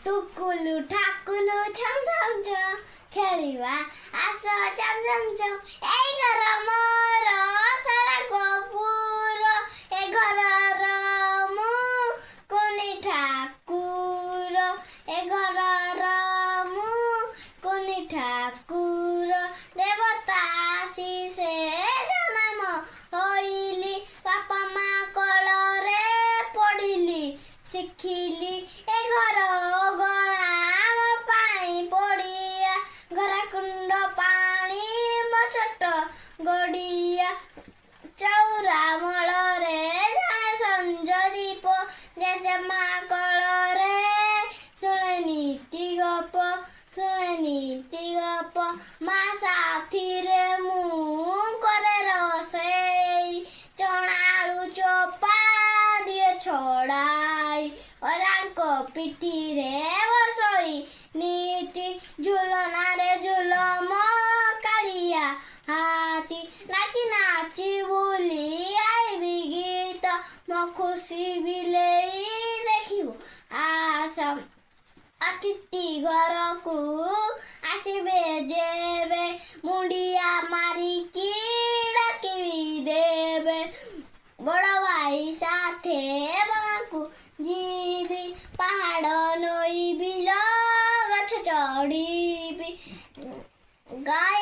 ଟୁକୁଲୁ ଠାକୁଲୁ ଛମ ଛମ ଛମ ଖେଳିବା ଆସ ଚମ ଚମ ଚମ ଏଇ ଘର ମୋର ସାରା କପୁର ଏ ଘରର ମୁଁ କୁନି ଠାକୁର ଏ ଘରର ମୁଁ କୁନି ଠାକୁର ଦେବତା ଆଶିଷେ ଜନ୍ମ ହୋଇଲି ବାପା ମା କୋଳରେ ପଡ଼ିଲି ଶିଖିଲି ଏ ଘର ଅଗଣା ମୋ ପାଇଁ ପଡ଼ିଆ ଘର କୁଣ୍ଡ ପାଣି ମୋ ଛୋଟ ଗଡ଼ିଆ ଚଉରା ମୂଳରେ ଜଣେ ସଞ୍ଜ ଦୀପ ଜେଜେମା କୋଳରେ ଶୁଣେ ନୀତି ଗପ ମା ସାଥିରେ ମୁଁ କରେ ରୋଷେଇ ଚଣା ଆଳୁ ଚୋପା ଦିଏ ଛଡ଼ାଇ ଅରାଙ୍କ ପିଠିରେ ବସଇ ନୀତି ଝୁଲଣାରେ ଝୁଲମ କାଳିଆ ହାତୀ ନାଚି ନାଚି ବୁଲି ଆଇବି ଗୀତ ମୋ ଖୁସି ବିଲେଇ ଦେଖିବୁ ଆସ ଅତିଥି ଘରକୁ ଆସିବେ ଯେବେ ମୁଣ୍ଡିଆ ମାରିକି ଡାକିବି ଦେବେ ବଡ଼ ଭାଇ ସାଥେ ବଣକୁ ଯିବି ପାହାଡ଼ ନଈ ବିଲ ଗଛ ଚଢ଼ିବି ଗାଈ